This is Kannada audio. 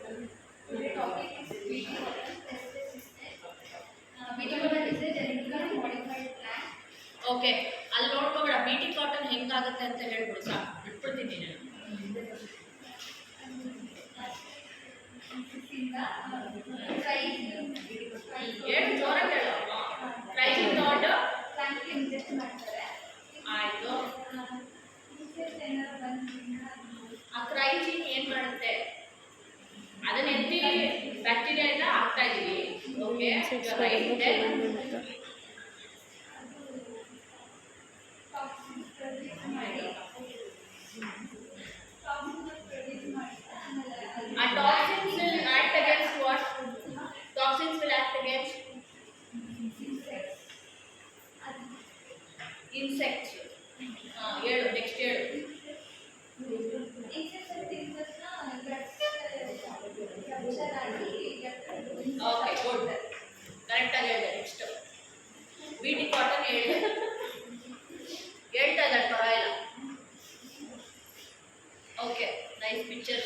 Today topic is BT cotton pest resistant. BT cotton is a genetically modified plant. Okay ಅಲ್ಲಿ ನೋಡ್ಕೋಬೇಡ BT ಕಾಟನ್ ಹೆಂಗಾಗುತ್ತೆ ಅಂತ ಹೇಳ್ಬಿಡು ಸಾಕು ಬಿಟ್ಬಿಡ್ತೀನಿ ನಾನು ಏನು ಜೋರಾಗಿ ಹೇಳು ಪ್ರೈಸಿಂಗ್ ತಗೊಂಡು ಪ್ಲಾಂಟ್ಗೆ ಇಂಜೆಕ್ಟ್ ಮಾಡ್ತಾರೆ ಆಯಿತು ಆ ಕ್ರೈಜಿನ್ ಏನು ಮಾಡುತ್ತೆ ಅದನ್ನ ಎತ್ತಿ ಬ್ಯಾಕ್ಟೀರಿಯಾ ಇಂದ ಹಾಕ್ತಾ ಇದೀವಿ okay toxins will act against what? Toxins will act against insects. ಹೇಳು ನೆಕ್ಸ್ಟ್ ಹೇಳು ಓಕೆ ಗುಡ್ ಕರೆಕ್ಟಾಗಿ ಹೇಳಿದೆ ನೆಕ್ಸ್ಟ್ BT ಕಾಟನ್ ಹೇಳಿದೆ ಹೇಳ್ತಾ ಇದ್ದಾರೆ ಪರವಾಗಿಲ್ಲ ಓಕೆ ನೈಸ್ ಪಿಕ್ಚರ್